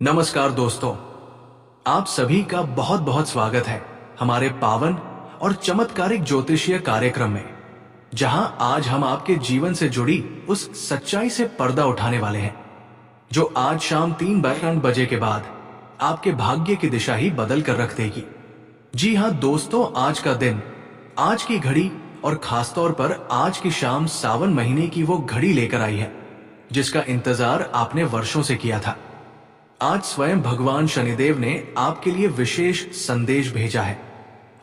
नमस्कार दोस्तों, आप सभी का बहुत बहुत स्वागत है हमारे पावन और चमत्कारिक ज्योतिषीय कार्यक्रम में, जहां आज हम आपके जीवन से जुड़ी उस सच्चाई से पर्दा उठाने वाले हैं जो आज शाम 3 बजे के बाद आपके भाग्य की दिशा ही बदल कर रख देगी। जी हां दोस्तों, आज का दिन, आज की घड़ी और खासतौर पर आज की शाम सावन महीने की वो घड़ी लेकर आई है जिसका इंतजार आपने वर्षों से किया था। आज स्वयं भगवान शनिदेव ने आपके लिए विशेष संदेश भेजा है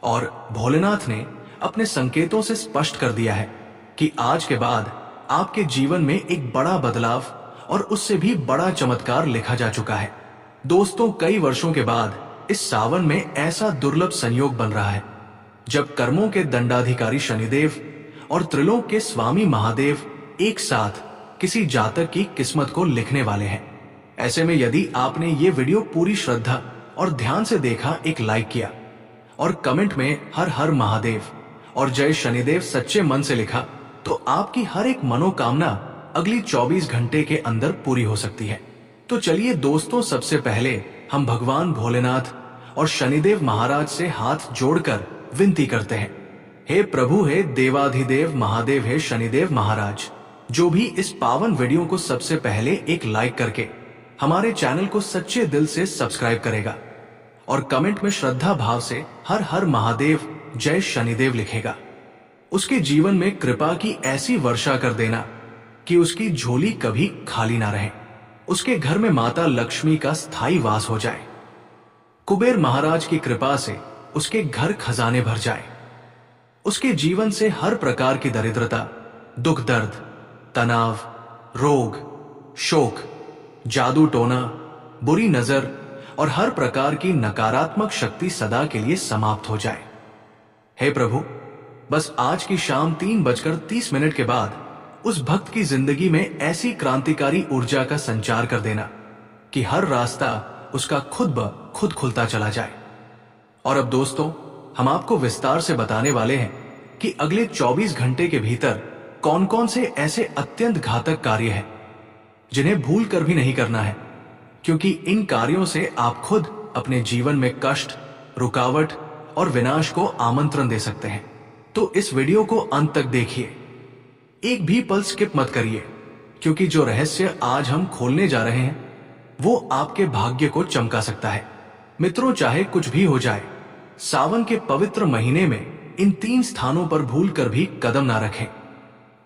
और भोलेनाथ ने अपने संकेतों से स्पष्ट कर दिया है कि आज के बाद आपके जीवन में एक बड़ा बदलाव और उससे भी बड़ा चमत्कार लिखा जा चुका है। दोस्तों, कई वर्षों के बाद इस सावन में ऐसा दुर्लभ संयोग बन रहा है जब कर्मों के दंडाधिकारी शनिदेव और त्रिलोक के स्वामी महादेव एक साथ किसी जातक की किस्मत को लिखने वाले हैं। ऐसे में यदि आपने ये वीडियो पूरी श्रद्धा और ध्यान से देखा, एक लाइक किया और कमेंट में हर हर महादेव और जय शनिदेव सच्चे मन से लिखा, तो आपकी हर एक मनोकामना अगली 24 घंटे के अंदर पूरी हो सकती है। तो चलिए दोस्तों, सबसे पहले हम भगवान भोलेनाथ और शनिदेव महाराज से हाथ जोड़कर विनती करते हैं। हे प्रभु, हे देवाधिदेव महादेव, हे शनिदेव महाराज, जो भी इस पावन वीडियो को सबसे पहले एक लाइक करके हमारे चैनल को सच्चे दिल से सब्सक्राइब करेगा और कमेंट में श्रद्धा भाव से हर हर महादेव जय शनिदेव लिखेगा, उसके जीवन में कृपा की ऐसी वर्षा कर देना कि उसकी झोली कभी खाली ना रहे, उसके घर में माता लक्ष्मी का स्थायी वास हो जाए, कुबेर महाराज की कृपा से उसके घर खजाने भर जाए, उसके जीवन से हर प्रकार की दरिद्रता, दुख दर्द, तनाव, रोग, शोक, जादू टोना, बुरी नजर और हर प्रकार की नकारात्मक शक्ति सदा के लिए समाप्त हो जाए। हे प्रभु, बस आज की शाम 3:30 के बाद उस भक्त की जिंदगी में ऐसी क्रांतिकारी ऊर्जा का संचार कर देना कि हर रास्ता उसका खुद ब खुद खुलता चला जाए। और अब दोस्तों, हम आपको विस्तार से बताने वाले हैं कि अगले 24 घंटे के भीतर कौन कौन से ऐसे अत्यंत घातक कार्य हैं जिन्हें भूल कर भी नहीं करना है, क्योंकि इन कार्यों से आप खुद अपने जीवन में कष्ट, रुकावट और विनाश को आमंत्रण दे सकते हैं। तो इस वीडियो को अंत तक देखिए, एक भी पल स्किप मत करिए, क्योंकि जो रहस्य आज हम खोलने जा रहे हैं वो आपके भाग्य को चमका सकता है। मित्रों, चाहे कुछ भी हो जाए, सावन के पवित्र महीने में इन 3 स्थानों पर भूल कर भी कदम ना रखें,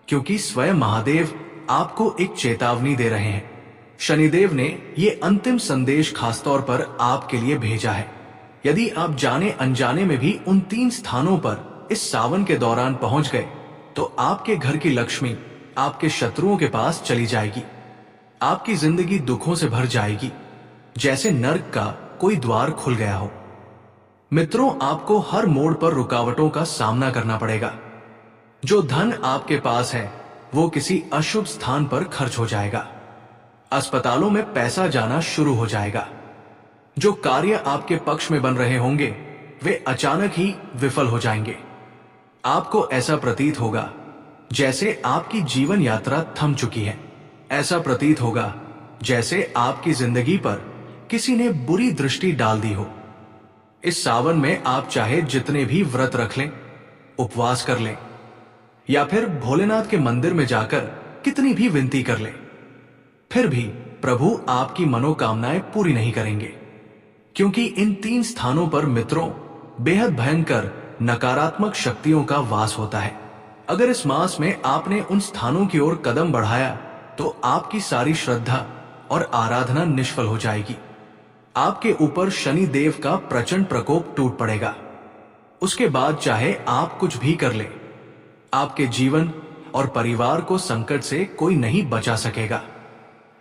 क्योंकि स्वयं महादेव आपको एक चेतावनी दे रहे हैं। शनिदेव ने ये अंतिम संदेश खासतौर पर आपके लिए भेजा है। यदि आप जाने अनजाने में भी उन 3 स्थानों पर इस सावन के दौरान पहुंच गए, तो आपके घर की लक्ष्मी आपके शत्रुओं के पास चली जाएगी, आपकी जिंदगी दुखों से भर जाएगी, जैसे नर्क का कोई द्वार खुल गया हो। मित्रों, आपको हर मोड़ पर रुकावटों का सामना करना पड़ेगा। जो धन आपके पास है वो किसी अशुभ स्थान पर खर्च हो जाएगा, अस्पतालों में पैसा जाना शुरू हो जाएगा, जो कार्य आपके पक्ष में बन रहे होंगे वे अचानक ही विफल हो जाएंगे। आपको ऐसा प्रतीत होगा जैसे आपकी जीवन यात्रा थम चुकी है, ऐसा प्रतीत होगा जैसे आपकी जिंदगी पर किसी ने बुरी दृष्टि डाल दी हो। इस सावन में आप चाहे जितने भी व्रत रख लें, उपवास कर लें या फिर भोलेनाथ के मंदिर में जाकर कितनी भी विनती कर ले, फिर भी प्रभु आपकी मनोकामनाएं पूरी नहीं करेंगे, क्योंकि इन 3 स्थानों पर मित्रों बेहद भयंकर नकारात्मक शक्तियों का वास होता है। अगर इस मास में आपने उन स्थानों की ओर कदम बढ़ाया तो आपकी सारी श्रद्धा और आराधना निष्फल हो जाएगी। आपके ऊपर शनि देव का प्रचंड प्रकोप टूट पड़ेगा। उसके बाद चाहे आप कुछ भी कर ले, आपके जीवन और परिवार को संकट से कोई नहीं बचा सकेगा।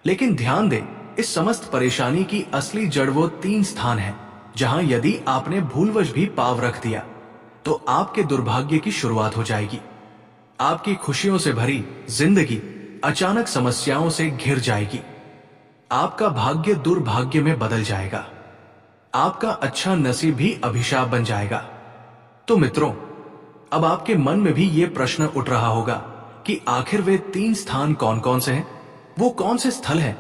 लेकिन ध्यान दें, इस समस्त परेशानी की असली जड़ वो 3 स्थान हैं जहां यदि आपने भूलवश भी पांव रख दिया तो आपके दुर्भाग्य की शुरुआत हो जाएगी। आपकी खुशियों से भरी जिंदगी अचानक समस्याओं से घिर जाएगी, आपका भाग्य दुर्भाग्य में बदल जाएगा, आपका अच्छा नसीब भी अभिशाप बन जाएगा। तो मित्रों, अब आपके मन में भी ये प्रश्न उठ रहा होगा कि आखिर वे 3 स्थान कौन कौन से हैं? वो कौन से स्थल हैं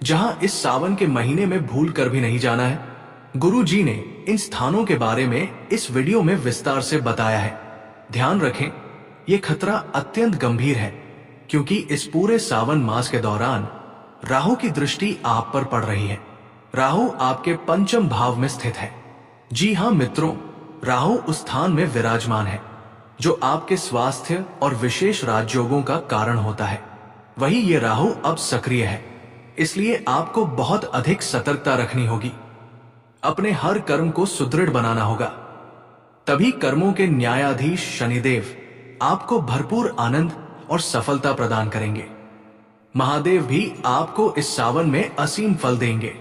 जहां इस सावन के महीने में भूल कर भी नहीं जाना है। गुरु जी ने इन स्थानों के बारे में इस वीडियो में विस्तार से बताया है। ध्यान रखें, ये खतरा अत्यंत गंभीर है, क्योंकि इस पूरे सावन मास के दौरान राहु की दृष्टि आप पर पड़ रही है। राहु आपके पंचम भाव में स्थित है। जी हां मित्रों, राहु उस स्थान में विराजमान है जो आपके स्वास्थ्य और विशेष राजयोगों का कारण होता है। वही ये राहु अब सक्रिय है, इसलिए आपको बहुत अधिक सतर्कता रखनी होगी। अपने हर कर्म को सुदृढ़ बनाना होगा, तभी कर्मों के न्यायाधीश शनिदेव आपको भरपूर आनंद और सफलता प्रदान करेंगे। महादेव भी आपको इस सावन में असीम फल देंगे।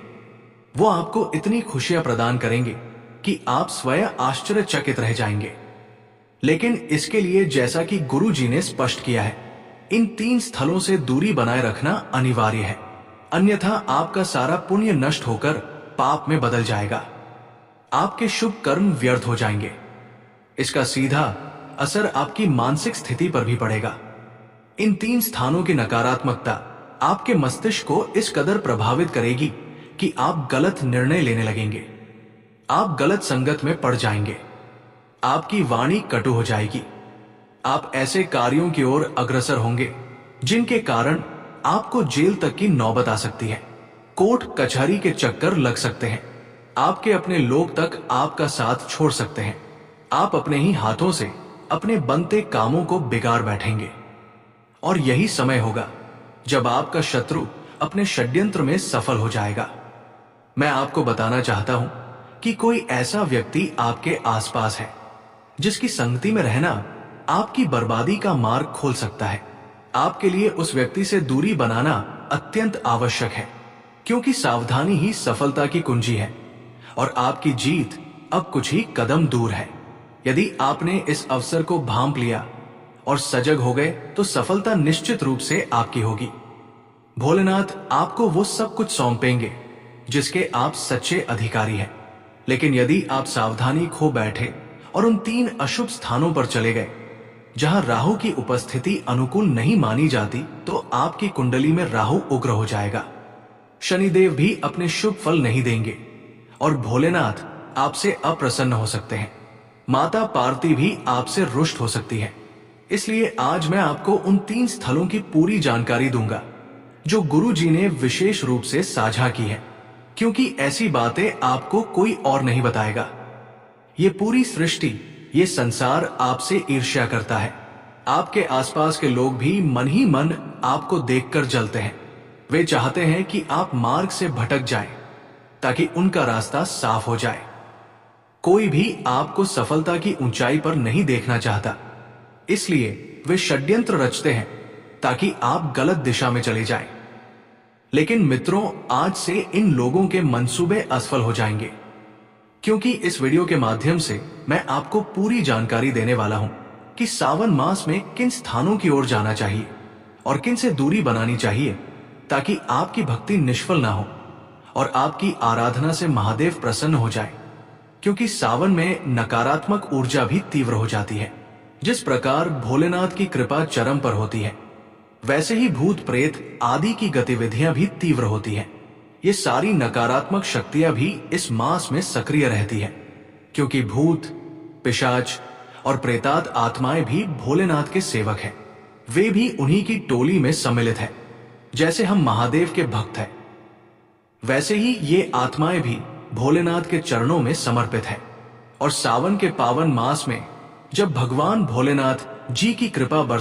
वो आपको इतनी खुशियां प्रदान करेंगे कि आप स्वयं आश्चर्यचकित रह जाएंगे। लेकिन इसके लिए, जैसा कि गुरु जी ने स्पष्ट किया है, इन 3 स्थलों से दूरी बनाए रखना अनिवार्य है, अन्यथा आपका सारा पुण्य नष्ट होकर पाप में बदल जाएगा। आपके शुभ कर्म व्यर्थ हो जाएंगे। इसका सीधा असर आपकी मानसिक स्थिति पर भी पड़ेगा। इन 3 स्थानों की नकारात्मकता आपके मस्तिष्क को इस कदर प्रभावित करेगी कि आप गलत निर्णय लेने लगेंगे। आप गलत संगत में पड़ जाएंगे। आपकी वाणी कटु हो जाएगी। आप ऐसे कार्यों की ओर अग्रसर होंगे जिनके कारण आपको जेल तक की नौबत आ सकती है। कोर्ट कचहरी के चक्कर लग सकते हैं। आपके अपने लोग तक आपका साथ छोड़ सकते हैं। आप अपने ही हाथों से अपने बनते कामों को बिगाड़ बैठेंगे। और यही समय होगा जब आपका शत्रु अपने षड्यंत्र में सफल हो जाएगा। मैं आपको बताना चाहता हूं कि कोई ऐसा व्यक्ति आपके आसपास है जिसकी संगति में रहना आपकी बर्बादी का मार्ग खोल सकता है। आपके लिए उस व्यक्ति से दूरी बनाना अत्यंत आवश्यक है, क्योंकि सावधानी ही सफलता की कुंजी है और आपकी जीत अब कुछ ही कदम दूर है। यदि आपने इस अवसर को भांप लिया और सजग हो गए तो सफलता निश्चित रूप से आपकी होगी। भोलेनाथ आपको वो सब कुछ सौंपेंगे जिसके आप सच्चे अधिकारी हैं। लेकिन यदि आप सावधानी खो बैठे और उन 3 अशुभ स्थानों पर चले गए जहां राहु की उपस्थिति अनुकूल नहीं मानी जाती, तो आपकी कुंडली में राहु उग्र हो जाएगा। शनिदेव भी अपने शुभ फल नहीं देंगे और भोलेनाथ आपसे अप्रसन्न हो सकते हैं। माता पार्वती भी आपसे रुष्ट हो सकती है। इसलिए आज मैं आपको उन 3 स्थलों की पूरी जानकारी दूंगा जो गुरु जी ने विशेष रूप से साझा की है, क्योंकि ऐसी बातें आपको कोई और नहीं बताएगा। ये पूरी सृष्टि, ये संसार आपसे ईर्ष्या करता है। आपके आसपास के लोग भी मन ही मन आपको देखकर जलते हैं। वे चाहते हैं कि आप मार्ग से भटक जाएं, ताकि उनका रास्ता साफ हो जाए। कोई भी आपको सफलता की ऊंचाई पर नहीं देखना चाहता, इसलिए वे षड्यंत्र रचते हैं ताकि आप गलत दिशा में चले जाएं। लेकिन मित्रों, आज से इन लोगों के मंसूबे असफल हो जाएंगे, क्योंकि इस वीडियो के माध्यम से मैं आपको पूरी जानकारी देने वाला हूं कि सावन मास में किन स्थानों की ओर जाना चाहिए और किन से दूरी बनानी चाहिए, ताकि आपकी भक्ति निष्फल ना हो और आपकी आराधना से महादेव प्रसन्न हो जाए। क्योंकि सावन में नकारात्मक ऊर्जा भी तीव्र हो जाती है। जिस प्रकार भोलेनाथ की कृपा चरम पर होती है, वैसे ही भूत प्रेत आदि की गतिविधियां भी तीव्र होती हैं। ये सारी नकारात्मक शक्तियां भी इस मास में सक्रिय रहती है, क्योंकि भूत, पिशाच और प्रेतात्म आत्माएं भी भोलेनाथ के सेवक हैं। वे भी उन्हीं की टोली में सम्मिलित हैं। जैसे हम महादेव के भक्त हैं, वैसे ही ये आत्माएं भी भोलेनाथ के चरणों में समर्पित हैं। और सावन के पावन मास में जब भगवान भोलेनाथ जी की कृपा बरस